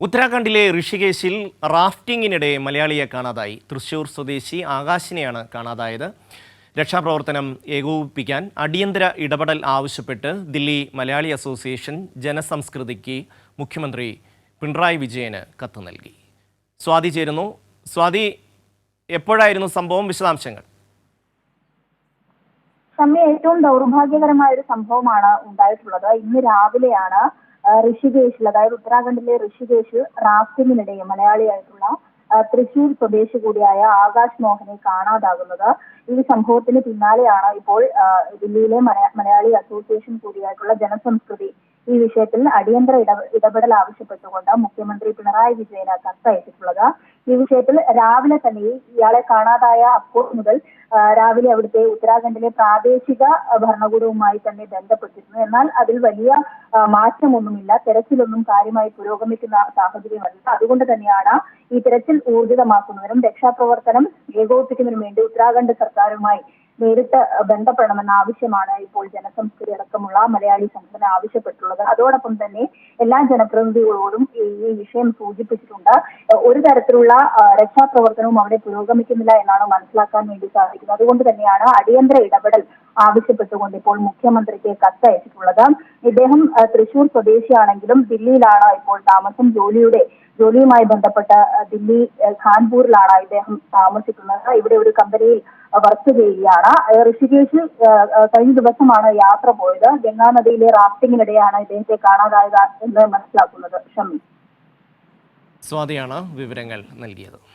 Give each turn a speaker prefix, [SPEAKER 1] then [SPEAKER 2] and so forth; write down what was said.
[SPEAKER 1] ഉത്തരാഖണ്ഡിലെ ഋഷികേശിൽ റാഫ്റ്റിംഗിനിടെ മലയാളിയെ കാണാതായി. തൃശൂർ സ്വദേശി ആകാശിനെയാണ് കാണാതായത്. രക്ഷാപ്രവർത്തനം ഏകോപിപ്പിക്കാൻ അടിയന്തര ഇടപെടൽ ആവശ്യപ്പെട്ട് ദില്ലി മലയാളി അസോസിയേഷൻ ജനസംസ്കൃതിക്ക് മുഖ്യമന്ത്രി പിണറായി വിജയന് കത്ത് നൽകി. സ്വാതി ചേരുന്നു. സ്വാതി, എപ്പോഴായിരുന്നു സംഭവം? വിശദാംശങ്ങൾ.
[SPEAKER 2] ഏറ്റവും ദൗർഭാഗ്യകരമായ ഒരു സംഭവമാണ് ഉണ്ടായിട്ടുള്ളത്. ഇന്ന് രാവിലെയാണ് ഋഷികേശിൽ, അതായത് ഉത്തരാഖണ്ഡിലെ ഋഷികേശ് റാഫ്റ്റിംഗിനിടെ മലയാളിയായിട്ടുള്ള തൃശൂർ സ്വദേശി കൂടിയായ ആകാശ് മോഹനെ കാണാതാകുന്നത്. ഈ സംഭവത്തിന് പിന്നാലെയാണ് ഇപ്പോൾ ദില്ലിയിലെ മലയാളി അസോസിയേഷൻ കൂടിയായിട്ടുള്ള ജനസംസ്കൃതി ഈ വിഷയത്തിൽ അടിയന്തര ഇടപെടൽ ആവശ്യപ്പെട്ടുകൊണ്ട് മുഖ്യമന്ത്രി പിണറായി വിജയന് കത്തയച്ചിട്ടുള്ളത്. ഈ വിഷയത്തിൽ രാവിലെ തന്നെ ഇയാളെ കാണാതായ അപ്പോൾ മുതൽ രാവിലെ അവിടുത്തെ ഉത്തരാഖണ്ഡിലെ പ്രാദേശിക ഭരണകൂടവുമായി തന്നെ ബന്ധപ്പെട്ടിരുന്നു. എന്നാൽ അതിൽ വലിയ മാറ്റമൊന്നുമില്ല. തെരച്ചിലൊന്നും കാര്യമായി പുരോഗമിക്കുന്ന സാഹചര്യമല്ല. അതുകൊണ്ട് തന്നെയാണ് ഈ തെരച്ചിൽ ഊർജിതമാക്കുന്നതിനും രക്ഷാപ്രവർത്തനം ഏകോപിപ്പിക്കുന്നതിനും വേണ്ടി ഉത്തരാഖണ്ഡ് സർക്കാരുമായി നേരിട്ട് ബന്ധപ്പെടണമെന്ന ആവശ്യമാണ് ഇപ്പോൾ ജനസംസ്കൃതി അടക്കമുള്ള മലയാളി സംഘടന ആവശ്യപ്പെട്ടുള്ളത്. അതോടൊപ്പം തന്നെ എല്ലാ ജനപ്രതിനിധികളോടും ഈ വിഷയം സൂചിപ്പിച്ചിട്ടുണ്ട്. ഒരു തരത്തിലുള്ള രക്ഷാപ്രവർത്തനവും അവിടെ പുരോഗമിക്കുന്നില്ല എന്നാണ് മനസ്സിലാക്കാൻ വേണ്ടി സാധിക്കുന്നത്. അതുകൊണ്ട് തന്നെയാണ് അടിയന്തര ഇടപെടൽ ആവശ്യപ്പെട്ടുകൊണ്ട് ഇപ്പോൾ മുഖ്യമന്ത്രിക്ക് കത്തയച്ചിട്ടുള്ളത്. ഇദ്ദേഹം തൃശൂർ സ്വദേശിയാണെങ്കിലും ദില്ലിയിലാണ് ഇപ്പോൾ താമസം. ജോലിയുമായി ബന്ധപ്പെട്ട ദില്ലി ഖാൻപൂരിലാണ് ഇദ്ദേഹം താമസിക്കുന്നത്. ഇവിടെ ഒരു കമ്പനിയിൽ വർക്ക് ചെയ്യുകയാണ്. ഋഷികേശിൽ കഴിഞ്ഞ ദിവസമാണ് യാത്ര പോയത്. ഗംഗാനദിയിലെ റാഫ്റ്റിംഗിനിടെയാണ് ഇദ്ദേഹത്തെ കാണാതായത് എന്ന് മനസ്സിലാക്കുന്നത്. ഷമി.
[SPEAKER 1] സ്വാതിയാണ് വിവരങ്ങൾ നൽകിയത്.